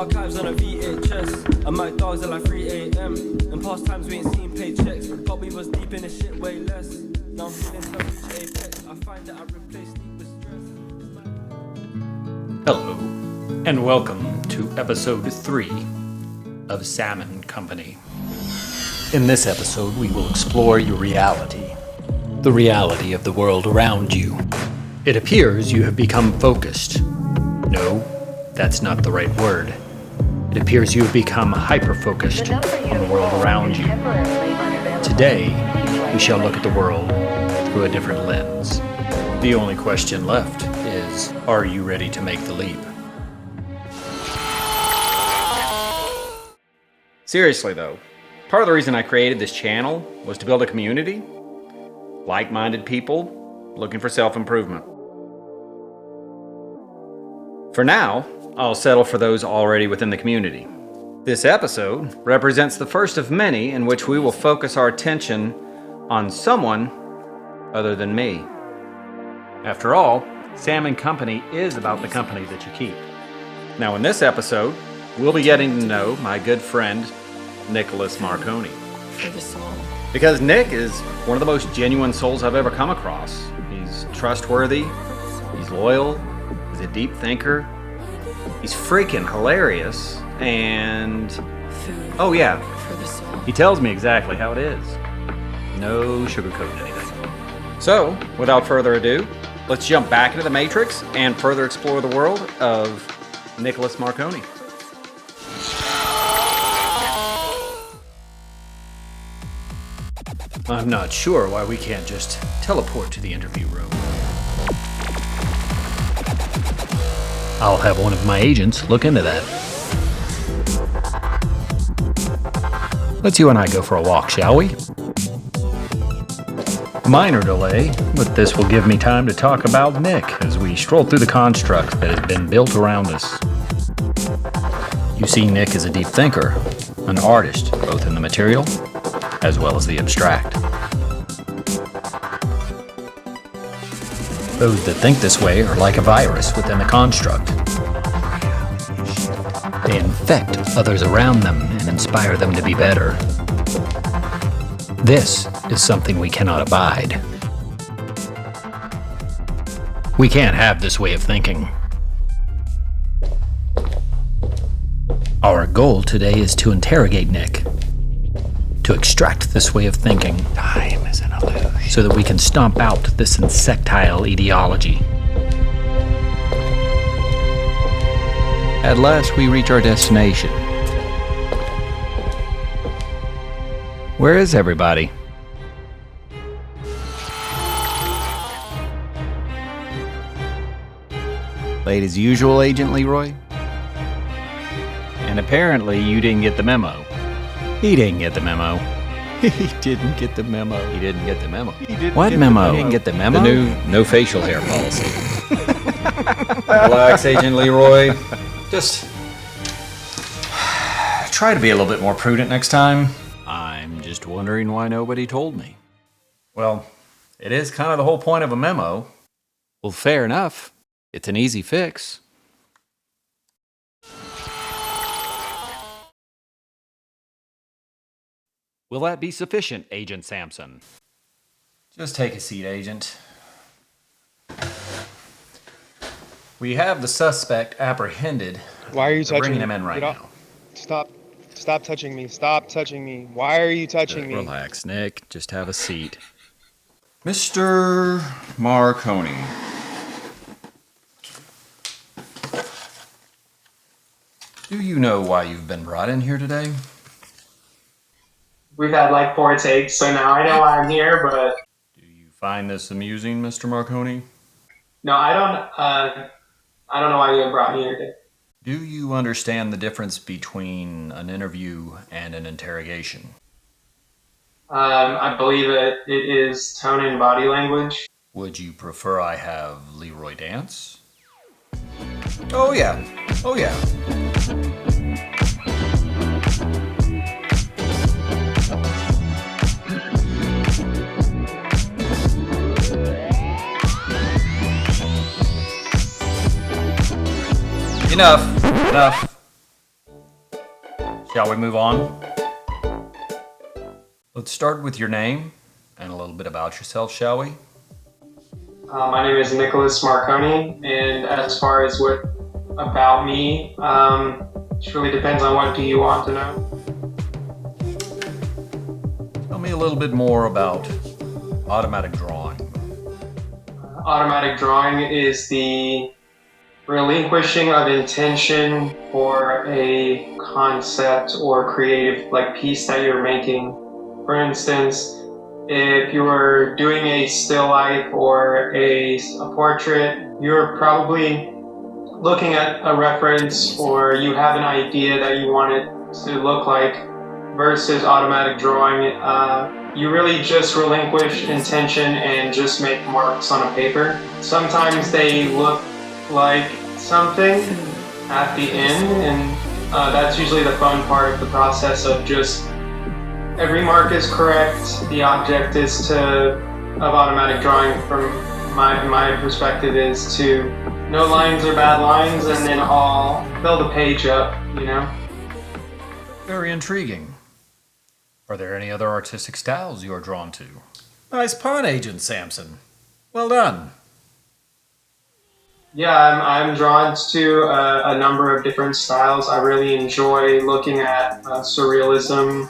archives on a VHS. And my dogs are like 3 a.m. In past times we ain't seen paychecks, but we was deep in the shit way less. Now I'm feeling so reach apex. I find that I replace sleep with stress. Hello, and welcome to episode 3 of Salmon Company. In this episode, we will explore your reality, the reality of the world around you. It appears you have become focused. No, that's not the right word. It appears you have become hyper-focused on the world around you. Today, we shall look at the world through a different lens. The only question left is, are you ready to make the leap? Seriously though, part of the reason I created this channel was to build a community, like-minded people looking for self-improvement. For now, I'll settle for those already within the community. This episode represents the first of many in which we will focus our attention on someone other than me. After all, Salmon Company is about the company that you keep. Now in this episode, we'll be getting to know my good friend, Nicolas Marconi. For the soul. Because Nick is one of the most genuine souls I've ever come across. He's trustworthy, he's loyal, he's a deep thinker, he's freaking hilarious, and Food. oh yeah, For the soul. he tells me exactly how it is. No sugarcoating anything. So, without further ado, let's jump back into the Matrix and further explore the world of Nicolas Marconi. I'm not sure why we can't just teleport to the interview room. I'll have one of my agents look into that. Let's you and I go for a walk, shall we? Minor delay, but this will give me time to talk about Nick as we stroll through the construct that has been built around us. You see, Nick is a deep thinker, an artist, both in the material as well as the abstract. Those that think this way are like a virus within the construct. They infect others around them and inspire them to be better. This is something we cannot abide. We can't have this way of thinking. Our goal today is to interrogate Nick, to extract this way of thinking. Time is an illusion. So that we can stomp out this insectile ideology. At last we reach our destination. Where is everybody? Late as usual, Agent Leroy? And apparently you didn't get the memo. He didn't get the memo. He didn't get the memo. He didn't get the memo. What memo? He didn't get the memo? The new no facial hair policy. Relax, Agent Leroy. Just try to be a little bit more prudent next time. I'm just wondering why nobody told me. Well, it is kind of the whole point of a memo. Well, fair enough. It's an easy fix. Will that be sufficient, Agent Sampson? Just take a seat, Agent. We have the suspect apprehended. Why are you touching bringing me? him in right now. Stop touching me. Stop touching me. Why are you touching me? Relax, Nick. Just have a seat. Mr. Marconi. Do you know why you've been brought in here today? We've had like 4 takes, so now I know why I'm here, but... Do you find this amusing, Mr. Marconi? No, I don't know why you brought me here today. Do you understand the difference between an interview and an interrogation? I believe it is tone and body language. Would you prefer I have Leroy dance? Oh yeah. Oh yeah. Enough. Shall we move on? Let's start with your name and a little bit about yourself, shall we? My name is Nicolas Marconi, and as far as what about me, it really depends on what do you want to know. Tell me a little bit more about automatic drawing. Automatic drawing is the relinquishing of intention for a concept or creative piece that you're making. For instance, if you were doing a still life or a portrait, you're probably looking at a reference or you have an idea that you want it to look like. Versus automatic drawing, you really just relinquish intention and just make marks on a paper. Sometimes they look like something at the end, and that's usually the fun part of the process of just every mark is correct. The object is of automatic drawing from my perspective is to no lines are bad lines, and then I'll fill the page up, Very intriguing. Are there any other artistic styles you are drawn to? Nice pun, Agent Samson. Well done. Yeah, I'm drawn to a number of different styles. I really enjoy looking at surrealism,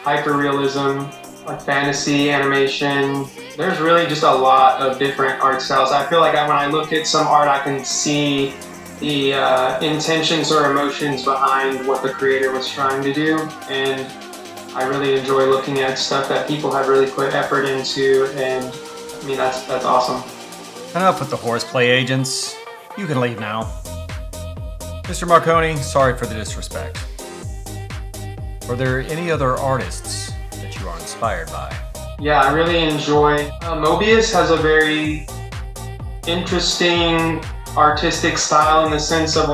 hyperrealism, fantasy animation. There's really just a lot of different art styles. I feel like when I look at some art, I can see the intentions or emotions behind what the creator was trying to do, and I really enjoy looking at stuff that people have really put effort into, and I mean that's awesome. Enough with the horseplay, agents. You can leave now. Mr. Marconi, sorry for the disrespect. Are there any other artists that you are inspired by? Yeah, I really enjoy. Mobius has a very interesting artistic style in the sense of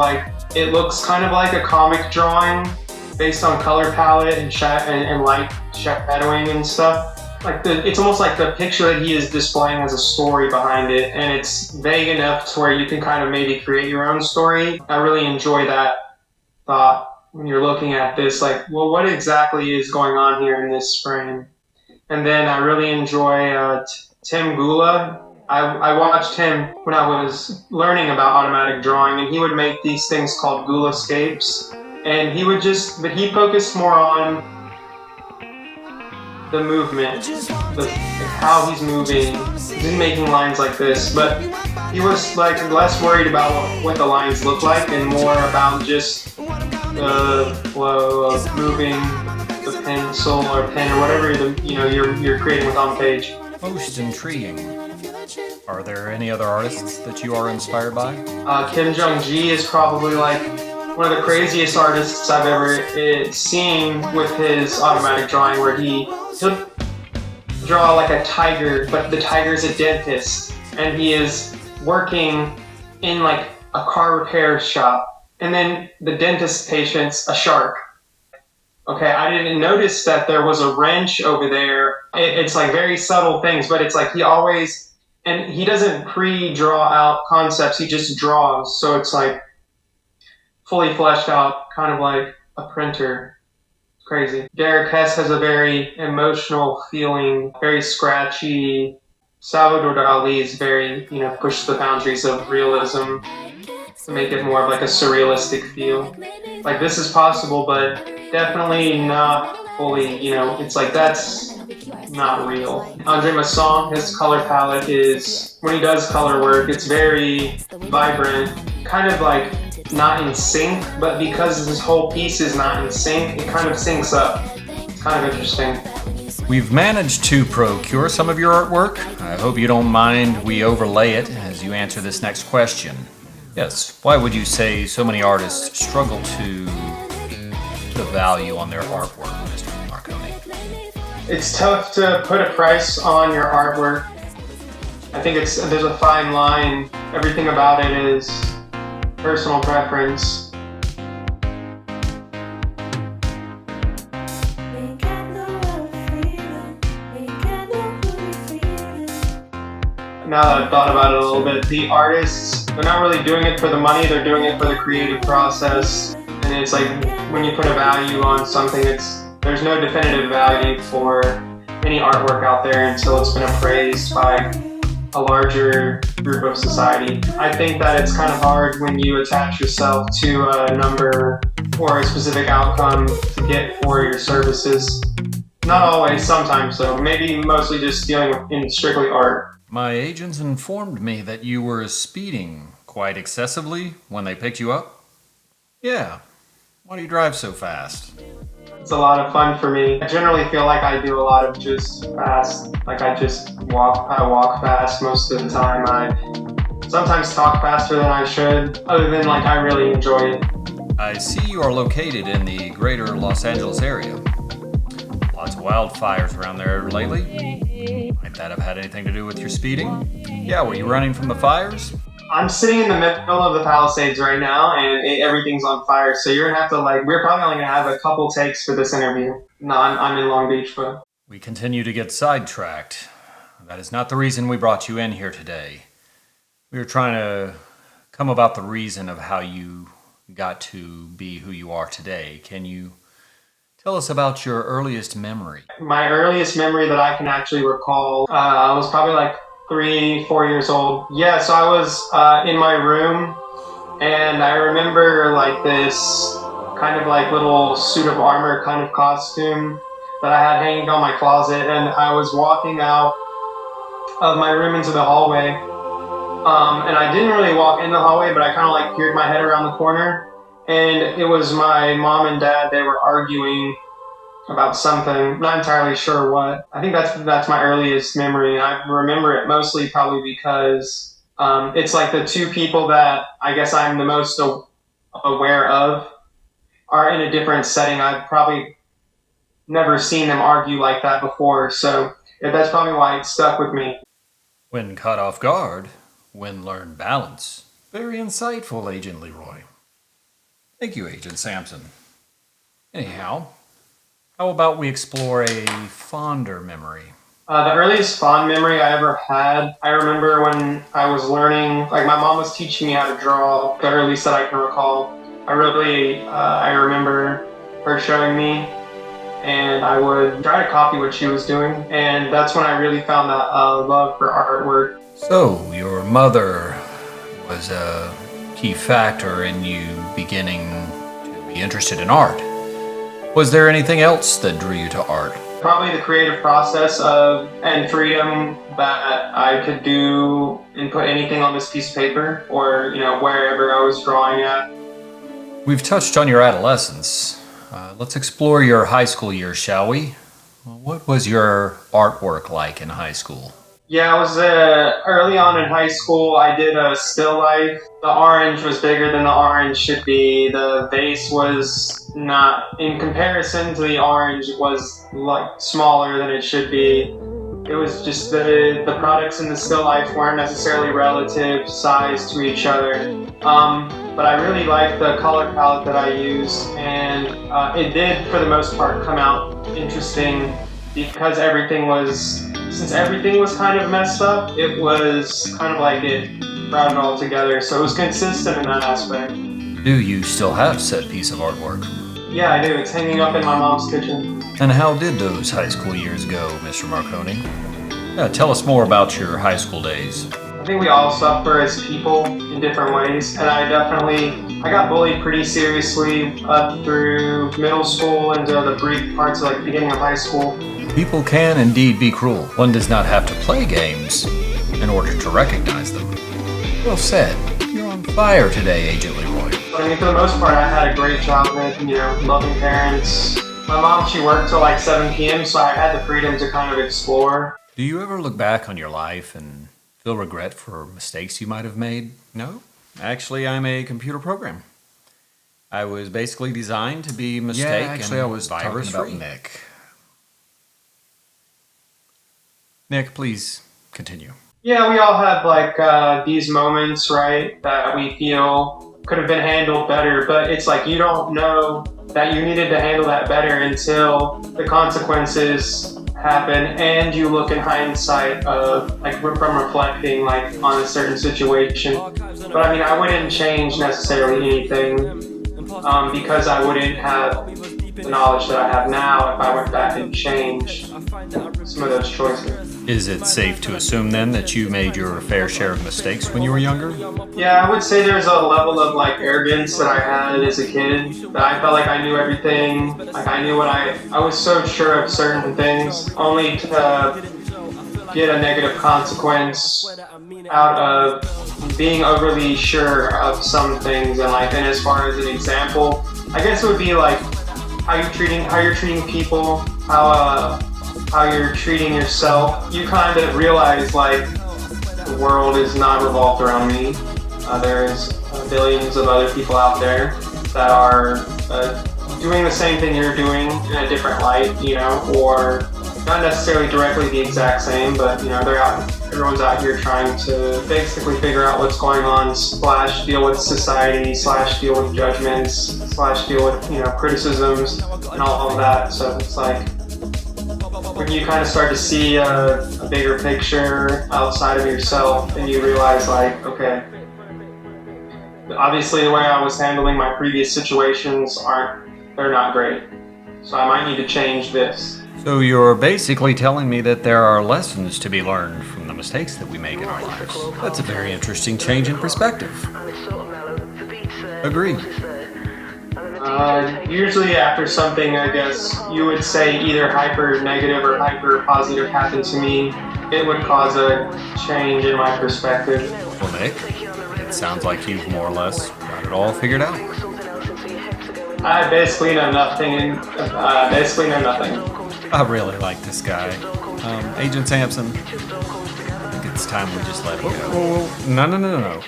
it looks kind of like a comic drawing based on color palette and light shadowing and stuff. It's almost like the picture that he is displaying has a story behind it, and it's vague enough to where you can kind of maybe create your own story. I really enjoy that thought when you're looking at this, what exactly is going on here in this frame? And then I really enjoy Tim Gula. I watched him when I was learning about automatic drawing, and he would make these things called Gulascapes. And he would but he focused more on the movement, how he's moving. He's making lines like this, but he was less worried about what the lines look like and more about just the flow of moving the pencil or pen or whatever you're creating with on page. Most intriguing. Are there any other artists that you are inspired by? Kim Jong-gi is probably one of the craziest artists I've ever seen with his automatic drawing, where he'll draw a tiger, but the tiger's a dentist, and he is working in a car repair shop, and then the dentist patient's a shark. Okay, I didn't notice that there was a wrench over there. It's very subtle things, but it's he always, and he doesn't pre-draw out concepts, he just draws, so it's fully fleshed out, kind of like a printer. It's crazy. Derek Hess has a very emotional feeling, very scratchy. Salvador Dali is very, push the boundaries of realism to make it more of a surrealistic feel. This is possible, but definitely not fully, it's that's not real. Andre Masson, his color palette is, when he does color work, it's very vibrant, kind of not in sync, but because this whole piece is not in sync, it kind of syncs up. It's kind of interesting. We've managed to procure some of your artwork. I hope you don't mind we overlay it as you answer this next question. Yes, why would you say so many artists struggle to put a value on their artwork, Mr. Marconi? It's tough to put a price on your artwork. I think there's a fine line. Everything about it is personal preference. Now that I've thought about it a little bit, the artists, they're not really doing it for the money, they're doing it for the creative process. And and it's like when you put a value on something, there's no definitive value for any artwork out there until it's been appraised by a larger group of society. I think that it's kind of hard when you attach yourself to a number or a specific outcome to get for your services. Not always, sometimes though. Maybe mostly just dealing in strictly art. My agents informed me that you were speeding quite excessively when they picked you up. Yeah. Why do you drive so fast? It's a lot of fun for me. I generally feel like I do a lot of just fast. Like I walk fast most of the time. I sometimes talk faster than I should. Other than like I really enjoy it. I see you are located in the greater Los Angeles area. Lots of wildfires around there lately. Might that have had anything to do with your speeding? Yeah, were you running from the fires? I'm sitting in the middle of the Palisades right now, and everything's on fire. So you're gonna have to we're probably only gonna have a couple takes for this interview. No, I'm in Long Beach, but We continue to get sidetracked. That is not the reason we brought you in here today. We were trying to come about the reason of how you got to be who you are today. Can you tell us about your earliest memory? my earliest memory that I can actually recall, I was probably like 3-4 years old. Yeah, so I was in my room, and I remember like this kind of like little suit of armor kind of costume that I had hanging on my closet, and I was walking out of my room into the hallway. And I didn't really walk in the hallway, but I kind of like peered my head around the corner, and it was my mom and dad. They were arguing about something, not entirely sure what. I think that's my earliest memory. I remember it mostly probably because it's like the two people that I guess I'm the most aware of are in a different setting. I've probably never seen them argue like that before, so that's probably why it stuck with me. When caught off guard, when learn balance. Very insightful, Agent Leroy. Thank you, Agent Sampson. Anyhow, how about we explore a fonder memory? The earliest fond memory I ever had, I remember when I was learning, like my mom was teaching me how to draw, the earliest that I can recall. I remember her showing me, and I would try to copy what she was doing, and that's when I really found that love for artwork. So, your mother was a key factor in you beginning to be interested in art. Was there anything else that drew you to art? Probably the creative process and freedom that I could do and put anything on this piece of paper or, wherever I was drawing at. We've touched on your adolescence. Let's explore your high school years, shall we? What was your artwork like in high school? Yeah, I was early on in high school. I did a still life. The orange was bigger than the orange should be. The vase was not, in comparison to the orange, it was like smaller than it should be. It was just the products in the still life weren't necessarily relative size to each other. But I really liked the color palette that I used, and it did, for the most part, come out interesting because since everything was kind of messed up, it was kind of like it brought it all together, so it was consistent in that aspect. Do you still have said piece of artwork? Yeah, I do. It's hanging up in my mom's kitchen. And how did those high school years go, Mr. Marconi? Tell us more about your high school days. I think we all suffer as people in different ways, and I got bullied pretty seriously up through middle school into the brief parts of the beginning of high school. People can indeed be cruel. One does not have to play games in order to recognize them. Well said. You're on fire today, Agent Leroy. But for the most part, I had a great childhood, loving parents. My mom, she worked till 7 p.m., so I had the freedom to kind of explore. Do you ever look back on your life and feel regret for mistakes you might have made? No. Actually, I'm a computer program. I was basically designed to be mistake I was talking virus about free. Nick. Nick, please continue. Yeah, we all have these moments, right, that we feel could have been handled better, but it's you don't know that you needed to handle that better until the consequences happen and you look in hindsight of from reflecting on a certain situation. But I wouldn't change necessarily anything. because I wouldn't have the knowledge that I have now if I went back and changed some of those choices. Is it safe to assume then that you made your fair share of mistakes when you were younger? Yeah, I would say there's a level of like arrogance that I had as a kid, that I felt like I knew everything, like I knew what I was so sure of certain things, only to get a negative consequence out of being overly sure of some things. And like, and as far as an example, I guess it would be like how you're treating people, how you're treating yourself. You kind of realize like the world is not revolved around me. There's billions of other people out there that are doing the same thing you're doing in a different light, you know, or not necessarily directly the exact same, but you know, everyone's out here trying to basically figure out what's going on, / deal with society, / deal with judgments, / deal with, you know, criticisms and all of that. So it's like when you kind of start to see a bigger picture outside of yourself, and you realize like, okay, obviously the way I was handling my previous situations they're not great. So I might need to change this. So you're basically telling me that there are lessons to be learned from the mistakes that we make in our lives. That's a very interesting change in perspective. Agreed. Usually after something, I guess, you would say either hyper negative or hyper positive happened to me, it would cause a change in my perspective. Well, Nick, it sounds like you've more or less got it all figured out. I basically know nothing. I really like this guy. Agent Sampson, I think it's time we just let it go. No.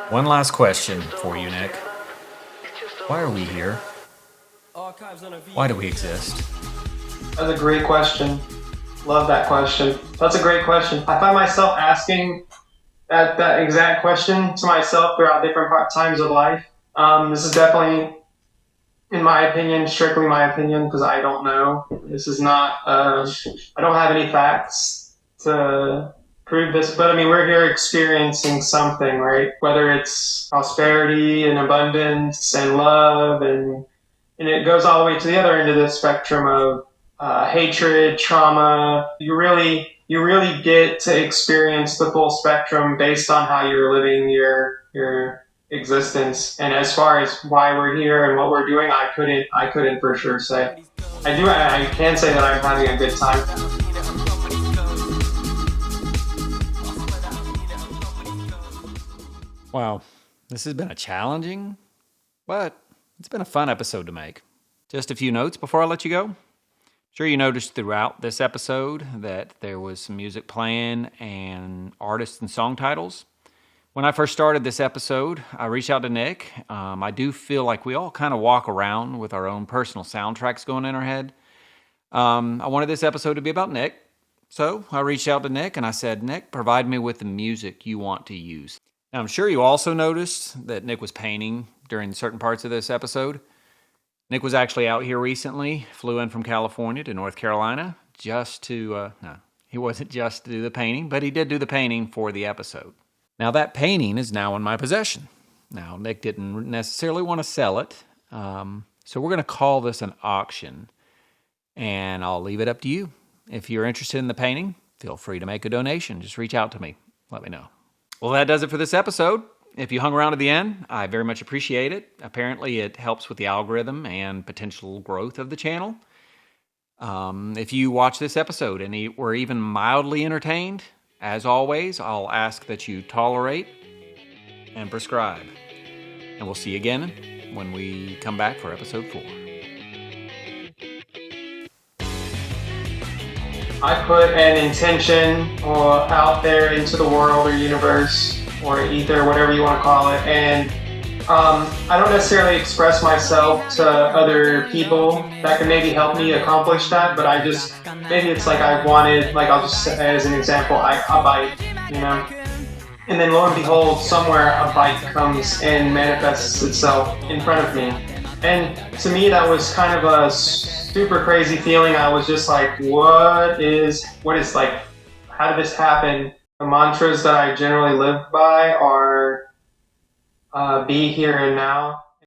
One last question for you, Nick. Why are we here? Why do we exist? That's a great question. Love that question. That's a great question. I find myself asking that exact question to myself throughout different times of life. This is definitely, in my opinion, strictly my opinion, because I don't know. This is not, I don't have any facts to prove this, but I mean, we're here experiencing something, right? Whether it's prosperity and abundance and love, and it goes all the way to the other end of the spectrum of hatred, trauma. You really get to experience the full spectrum based on how you're living your existence. And as far as why we're here and what we're doing, I couldn't for sure say. I can say that I'm having a good time. Wow, this has been a challenging, but it's been a fun episode to make. Just a few notes before I let you go. Sure, you noticed throughout this episode that there was some music playing and artists and song titles. When I first started this episode, I reached out to Nick. I do feel like we all kind of walk around with our own personal soundtracks going in our head. I wanted this episode to be about Nick. So I reached out to Nick and I said, Nick, provide me with the music you want to use. Now, I'm sure you also noticed that Nick was painting during certain parts of this episode. Nick was actually out here recently, flew in from California to North Carolina just to, he wasn't just to do the painting, but he did do the painting for the episode. Now, that painting is now in my possession. Now, Nick didn't necessarily want to sell it, so we're going to call this an auction, and I'll leave it up to you. If you're interested in the painting, feel free to make a donation. Just reach out to me. Let me know. Well, that does it for this episode. If you hung around to the end, I very much appreciate it. Apparently, it helps with the algorithm and potential growth of the channel. If you watch this episode and were even mildly entertained, as always, I'll ask that you tolerate and prescribe. And we'll see you again when we come back for episode 4. I put an intention out there into the world or universe or ether, whatever you want to call it, and I don't necessarily express myself to other people that can maybe help me accomplish that, but I just, maybe it's like I wanted, like I'll just say as an example, a bite, you know? And then lo and behold, somewhere a bite comes and manifests itself in front of me. And to me, that was kind of a super crazy feeling. I was just like, what is like, how did this happen? The mantras that I generally live by are be here and now.